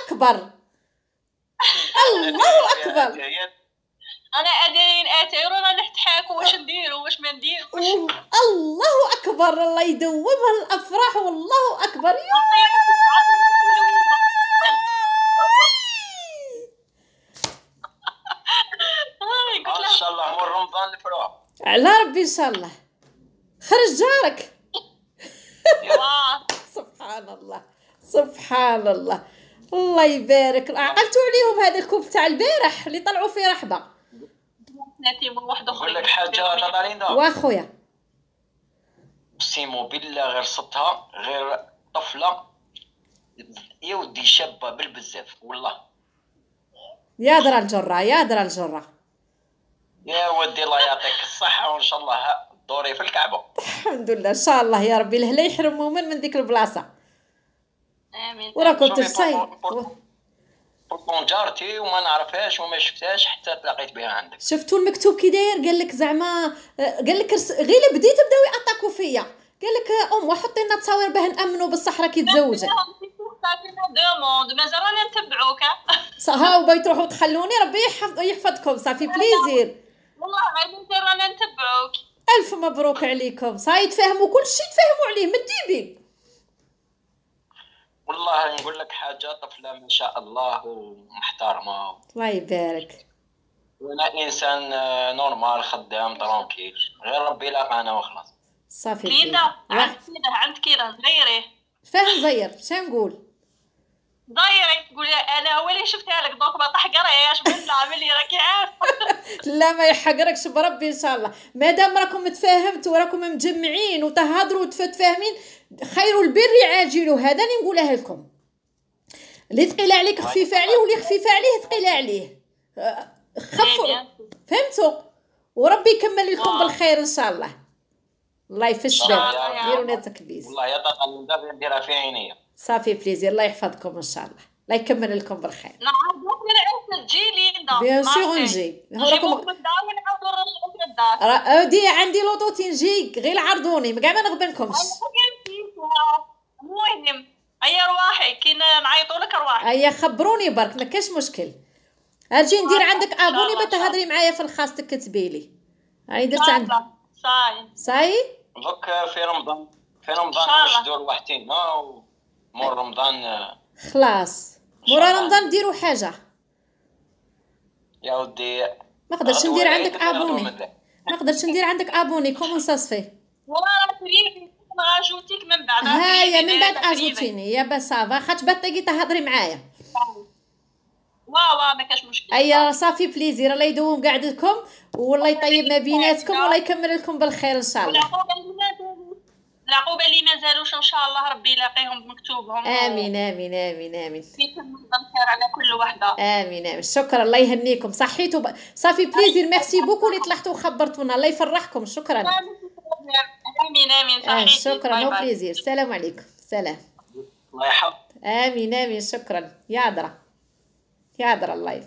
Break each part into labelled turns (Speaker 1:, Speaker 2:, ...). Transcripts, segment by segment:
Speaker 1: اكبر، الله اكبر.
Speaker 2: انا قاعدين اتيرونا نضحكوا واش نديروا واش ما نديروش.
Speaker 1: الله اكبر، الله يدومها الافراح، والله اكبر. يا
Speaker 3: ان شاء الله مور رمضان الفروح
Speaker 1: على ربي ان شاء الله. خرج جارك. سبحان الله سبحان الله، الله يبارك. عقلتوا عليهم هذا الكوب تاع البارح اللي طلعوا فيه رحبه.
Speaker 3: نقول لك حاجه نظرينا
Speaker 1: واخويا
Speaker 3: سيمو بالله غير صوتها غير طفله يا ودي شابه بالبزاف والله.
Speaker 1: يا درا الجره يا درا الجره.
Speaker 3: يا ودي الله يعطيك الصحه وان شاء الله دوري في الكعبه.
Speaker 1: الحمد لله ان شاء الله يا ربي لا يحرم مؤمن من ديك البلاصه.
Speaker 2: امين.
Speaker 1: وراه كنت صاي
Speaker 3: بورطون جارتي وما نعرفهاش وما شفتهاش حتى تلاقيت بها عندك.
Speaker 1: شفتوا المكتوب كي داير؟ قال لك زعما قال لك غير بديت بداو يعطاكوا فيا، قال لك حطي لنا تصاوير باه نامنوا بالصح راكي تزوجت.
Speaker 2: مازال راني نتبعوك.
Speaker 1: هاو بغيتوا تروحوا تخلوني، ربي يحفظكم. صافي بليزير
Speaker 2: والله غادي رانا نتبعوك.
Speaker 1: الف مبروك عليكم. صاي تفهموا كل شيء، تفهموا عليه من الديبي.
Speaker 3: والله نقول لك حاجه طفله ما شاء الله ومحترمه.
Speaker 1: الله يبارك.
Speaker 3: وانا انسان نورمال خدام ترونكيل، غير ربي لاقانا وخلاص.
Speaker 1: صافي
Speaker 2: لينا عند كذا زيريه.
Speaker 1: فاه نزير شنقول؟
Speaker 2: ضايري تقولي انا هو اللي شفتها لك دوك ما تحقريش بنت عاملي راكي عارفه.
Speaker 1: لا ما يحقركش بربي ان شاء الله، مادام راكم تفاهمتوا وراكم مجمعين وتهضروا وتفاهمين خير البر عاجله. هذا اللي نقولها لكم، اللي ثقيله عليك خفيفه عليه واللي خفيفه عليه ثقيله عليه. خفوا فهمتوا؟ وربي يكمل لكم بالخير ان شاء الله. الله يفش بالك. ديروا لنا تكبيس.
Speaker 3: والله يا طاقه ندير نديرها في عينيا.
Speaker 1: صافي بليزير، الله يحفظكم ان شاء الله، الله يكمل لكم بالخير.
Speaker 2: نعرفوك من عند تجي لينا.
Speaker 1: بيان سور نجي.
Speaker 2: راكم
Speaker 1: دي عندي لوطوتي نجي، غير عرضوني كاع ما نغبنكمش.
Speaker 2: المهم هيا رواحي كي نعيطوا لك رواحي.
Speaker 1: هيا خبروني برك ما كاش مشكل. اجي ندير عندك ابوني باش تهضري معايا في الخاص تكتبي لي. هاني درت عندك صاي
Speaker 3: دوك في رمضان واش نديروا وحدينا مور رمضان
Speaker 1: خلاص. مورا رمضان نديروا حاجه
Speaker 3: يا ودي.
Speaker 1: ما نقدرش ندير عندك ابوني، ما نقدرش ندير عندك ابوني. كومون سا سفي؟
Speaker 2: والله بريفي ناجوتيك من بعد.
Speaker 1: هيا من بعد اجوتيني يا بسافا خاطش بطيقي تهضري معايا.
Speaker 2: وا ما كاش مشكل.
Speaker 1: ايا صافي بليزير. الله يدوم قعدتكم والله يطيب ما بيناتكم والله يكمل لكم بالخير ان شاء الله.
Speaker 2: العقوبه اللي مازالوش ان شاء الله ربي يلاقيهم بمكتوبهم.
Speaker 1: امين امين امين امين.
Speaker 2: يكمل الخير على كل وحده.
Speaker 1: امين امين. شكرا الله يهنيكم. صحيتوا صافي بليزير. ميرسي بوكو اللي طلعتوا وخبرتونا. الله يفرحكم. شكرا.
Speaker 2: امين امين صحيتي.
Speaker 1: شكرا نو بليزير. السلام عليكم. سلام.
Speaker 3: الله يحفظك.
Speaker 1: امين امين. شكرا يا درا يا درا اللايف.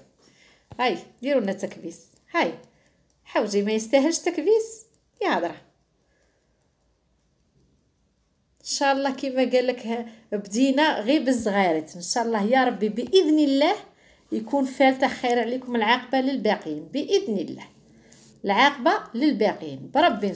Speaker 1: هاي ديروا لنا تكبيس. هاي حوجي ما يستاهلش تكبيس يا درا. ان شاء الله كيما قال لك بدينا غير بالصغيرات ان شاء الله يا ربي باذن الله يكون فالته خير عليكم. العاقبه للباقين باذن الله، العاقبه للباقين بربي.